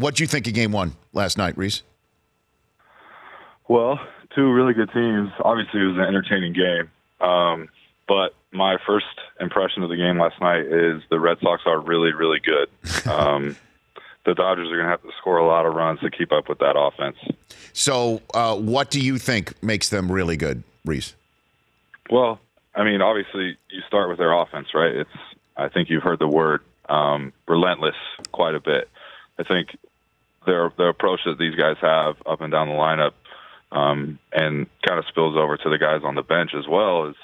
What'd you think of Game 1 last night, Rhys? Well, two really good teams. Obviously, it was an entertaining game. But my first impression of the game last night is the Red Sox are really, really good. The Dodgers are going to have to score a lot of runs to keep up with that offense. So what do you think makes them really good, Rhys? Well, I mean, obviously, you start with their offense, right? I think you've heard the word relentless quite a bit. I think the approach that these guys have up and down the lineup and kind of spills over to the guys on the bench as well is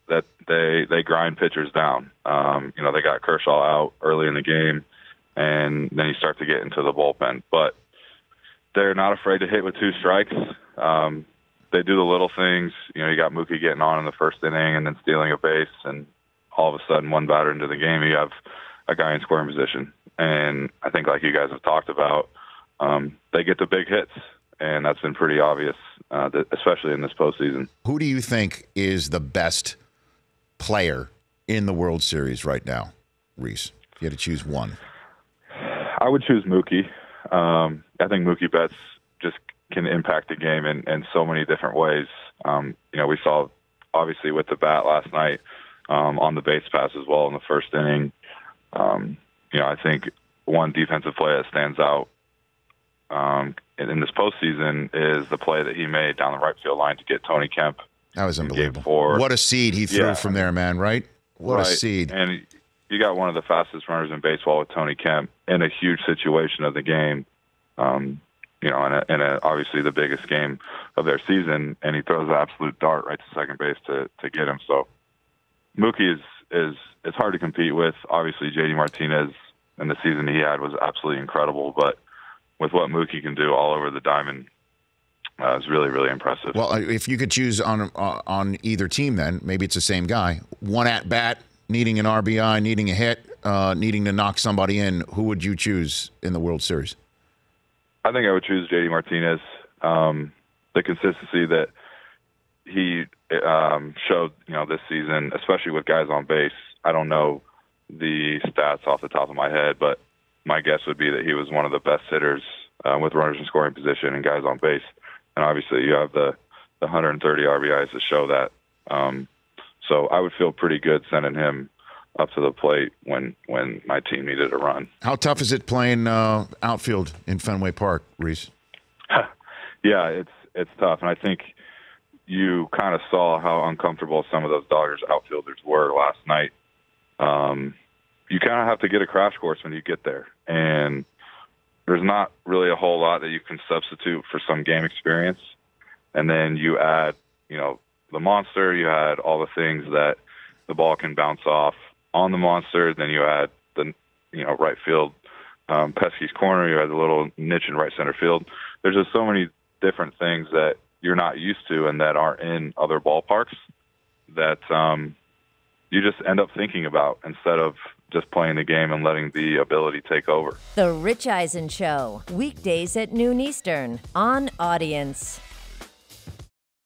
that they grind pitchers down. They got Kershaw out early in the game, and then you start to get into the bullpen. But they're not afraid to hit with two strikes. They do the little things. You got Mookie getting on in the first inning and then stealing a base, and all of a sudden, one batter into the game, you have a guy in scoring position. And I think, like you guys have talked about, they get the big hits, and that's been pretty obvious, especially in this postseason. Who do you think is the best player in the World Series right now, Rhys? If you had to choose one. I would choose Mookie. I think Mookie Betts just can impact the game in so many different ways. We saw, obviously, with the bat last night on the base pass as well in the first inning. I think one defensive play that stands out in this postseason is the play that he made down the right field line to get Tony Kemp. That was unbelievable. What a seed he threw from there, man, right? What a seed. And you got one of the fastest runners in baseball with Tony Kemp in a huge situation of the game, in obviously the biggest game of their season, and he throws an absolute dart right to second base to get him. So Mookie is it's hard to compete with. Obviously, J.D. Martinez and the season he had was absolutely incredible, but with what Mookie can do all over the diamond, it's really, really impressive. Well, if you could choose on either team, then maybe it's the same guy. One at bat, needing an RBI, needing a hit, needing to knock somebody in. Who would you choose in the World Series? I think I would choose J.D. Martinez. The consistency that he showed, this season, especially with guys on base. I don't know the stats off the top of my head, but my guess would be that he was one of the best hitters with runners in scoring position and guys on base. And obviously you have the 130 RBIs to show that. So I would feel pretty good sending him up to the plate when my team needed a run. How tough is it playing outfield in Fenway Park, Rhys? Yeah, it's tough. And I think you kind of saw how uncomfortable some of those Dodgers outfielders were last night. You kind of have to get a crash course when you get there. And there's not really a whole lot that you can substitute for some game experience. And then you add, the monster, you had all the things that the ball can bounce off on the monster. Then you add the, right field, Pesky's corner. You had the little niche in right center field. There's just so many different things that you're not used to and that aren't in other ballparks that you just end up thinking about instead of just playing the game and letting the ability take over. The Rich Eisen Show, weekdays at noon Eastern on Audience.